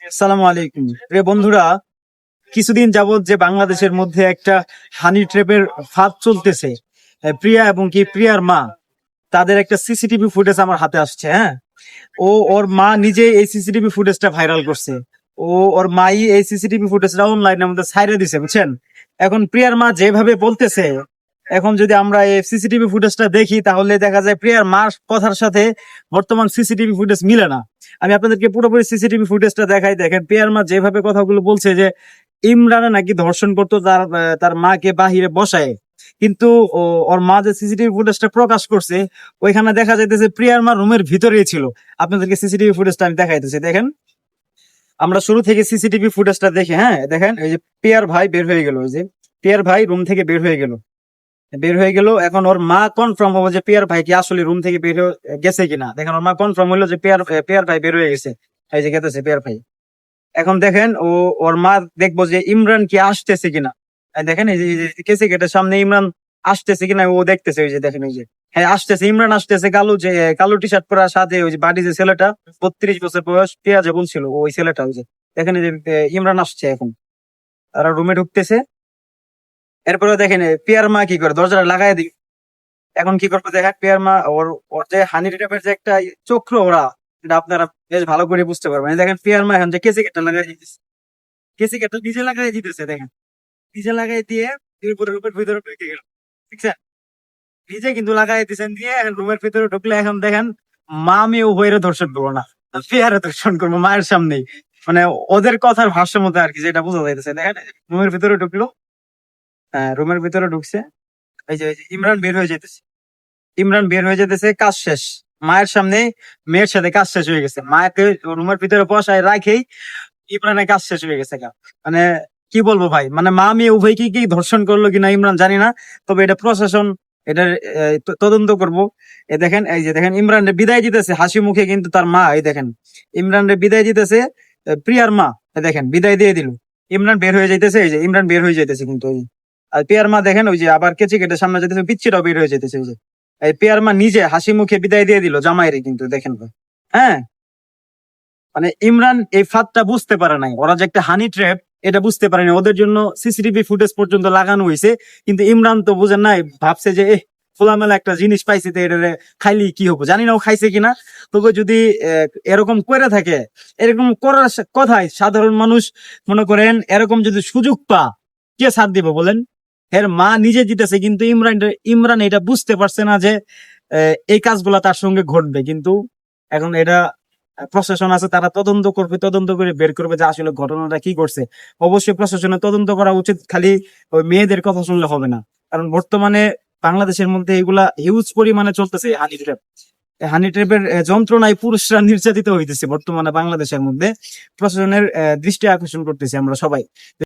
আসসালামু আলাইকুম প্রিয় বন্ধুরা। কিছুদিন যাবত যে বাংলাদেশের মধ্যে একটা হানি ট্র্যাপের ফাঁদ চলতেছে, প্রিয়া এবং কি প্রিয়ার মা, তাদের একটা সিসিটিভি ফুটেজ আমার হাতে আসছে। হ্যাঁ, ওর মা নিজে এই সিসিটিভি ফুটেজটা ভাইরাল করছে। ওর মাই এই সিসিটিভি ফুটেজটা অনলাইনের মধ্যে ছাইড়ে দিছে, বুঝছেন। এখন প্রিয়ার মা যেভাবে বলতেছে, এখন যদি আমরা এই সিসিটিভি ফুটেজটা দেখি তাহলে দেখা যায় প্রিয়ার মার কথার সাথে বর্তমান সিসিটিভি ফুটেজ মিলে না। আমি আপনাদেরকে পুরোপুরি সিসিটিভি ফুটেজটা দেখাই। দেখেন প্রিয়ার মা যেভাবে কথাগুলো বলছে যে ইমরানে নাকি ধর্ষণ করতো তার মাকে বাহিরে বসায়, কিন্তু ওর মা যে সিসিটিভি ফুটেজটা প্রকাশ করছে ওইখানে দেখা যাইতেছে প্রিয়ার মা রুমের ভিতরেই ছিল। আপনাদেরকে সিসিটিভি ফুটেজটা আমি দেখাইতেছি, দেখেন। আমরা শুরু থেকে সিসিটিভি ফুটেজটা দেখি। হ্যাঁ, দেখেন এই যে পিয়ার ভাই বের হয়ে গেল, ওই যে পিয়ার ভাই রুম থেকে বের হয়ে গেল। এখন ওর মা কনফার্ম হবো যে পিয়ার ভাই কি আসলে রুম থেকে বের হয়ে গেছে কিনা। দেখেন ওর মা কনফার্ম হইলো যে পিয়ার ভাই বের হয়ে গেছে। এই যে গেতেছে পিয়ার ভাই। এখন দেখেন ওর মা দেখবো যে ইমরান কি আসতেছে কিনা। দেখেন এই যে কেসে গেটের সামনে ইমরান আসতেছে কিনা ও দেখতেছে। ওই যে দেখেন, ওই যে হ্যাঁ আসতেছে, ইমরান আসতেছে। কালো টি শার্ট পরা, সাথে ওই যে বাড়ি যে ছেলেটা 32 বছর বয়স, পেঁয়াজে বলছিল ওই ছেলেটা। ওই যে দেখেন এই যে ইমরান আসছে। এখন তারা রুমে ঢুকতেছে। এরপরে দেখেন পিয়ার মা কি করে, দরজাটা লাগাই দিই। এখন কি করবো দেখেন, পিয়ার মা ওর ওর যে হানি ট্র্যাপের যে একটা চক্র, ওরা এটা আপনারা বেশ ভালো করে বুঝতে পারবেন। এই দেখেন পিয়ার মা এখন যে কেসে গেটটা লাগাই দিতেছে, কেসি গেটটা নিজে লাগাই দিতেছে। দেখেন নিজে লাগাই দিয়ে রুমের ভিতরে ঢুকে গেল, ঠিক আছে। নিজে কিন্তু লাগাই দিচ্ছেন দিয়ে এখন রুমের ভিতরে ঢুকলে এখন দেখেন মা মেয়ে উভয়ের ধর্ষণ করবো না, পেয়ারে ধর্ষণ করবো মায়ের সামনেই। মানে ওদের কথার ভাষ্য মতো আর কি, যেটা বোঝা যাইতেছে। দেখেন রুমের ভিতরে ঢুকলো, হ্যাঁ রুমের ভিতরে ঢুকছে। এই যে ইমরান বের হয়ে যেতেছে, কাজ শেষ। মায়ের সামনে মেয়ের সাথে কাজ শেষ হয়ে গেছে। মাকে রুমের ভিতরে বসায় রাখেই ইমরানের কাজ শেষ হয়ে গেছে। মানে কি বলবো ভাই, মানে মা মেয়ে উভয় কি ধর্ষণ করলো কিনা ইমরান জানি না, তবে এটা প্রশাসন এটার তদন্ত করব। দেখেন এই যে দেখেন ইমরান বিদায় দিতেছে হাসি মুখে, কিন্তু তার মা এই দেখেন ইমরান বিদায় দিতেছে। প্রিয়ার মা দেখেন বিদায় দিয়ে দিল, ইমরান বের হয়ে যাইতেছে। এই যে ইমরান বের হয়ে যাইতেছে, কিন্তু ওই আর পিয়ার মা দেখেন ওই যে আবার কেচি কেটে সামনে যেতেছে, পিচ্ছিটাও বের হয়ে যেতেছে। ওই যে এই পিয়ার মা নিজে হাসি মুখে বিদায় দিয়ে দিল জামাইরে, কিন্তু দেখেন ভাই। হ্যাঁ, মানে ইমরান এই ফাঁদটা বুঝতে পারে নাই, ওরা যে একটা হানি ট্র্যাপ এটা বুঝতে পারেনি। ওদের জন্য সিসিটিভি ফুটেজ পর্যন্ত লাগানো হয়েছে, কিন্তু ইমরান তো বুঝেন নাই, ভাবছে যে খোলামেলা একটা জিনিস পাইছে তো এটা খাইলে কি হবো। জানি না ও খাইছে কিনা, তবে যদি এরকম করে থাকে, এরকম করার কথাই সাধারণ মানুষ মনে করেন এরকম যদি সুযোগ কে ছাড় দিব বলেন। এর মা নিজে জিতেছে, কিন্তু ইমরান এটা বুঝতে পারছে না যে এই কাজগুলা তার সঙ্গে ঘটবে। কিন্তু এখন এটা প্রশাসন আছে, তারা তদন্ত করবে, তদন্ত করে বের করবে যে আসলে ঘটনাটা কি করছে। অবশ্যই প্রশাসনের তদন্ত করা উচিত, খালি ওই মেয়েদের কথা শুনলে হবে না। কারণ বর্তমানে বাংলাদেশের মধ্যে এগুলা হিউজ পরিমাণে চলতেছে হানি ট্র্যাপ। হানি ট্র্যাপের যন্ত্রণায় পুরুষরা নির্যাতিত হইতেছে বর্তমানে বাংলাদেশের মধ্যে। প্রশাসনের দৃষ্টি আকর্ষণ করতেছি আমরা সবাই।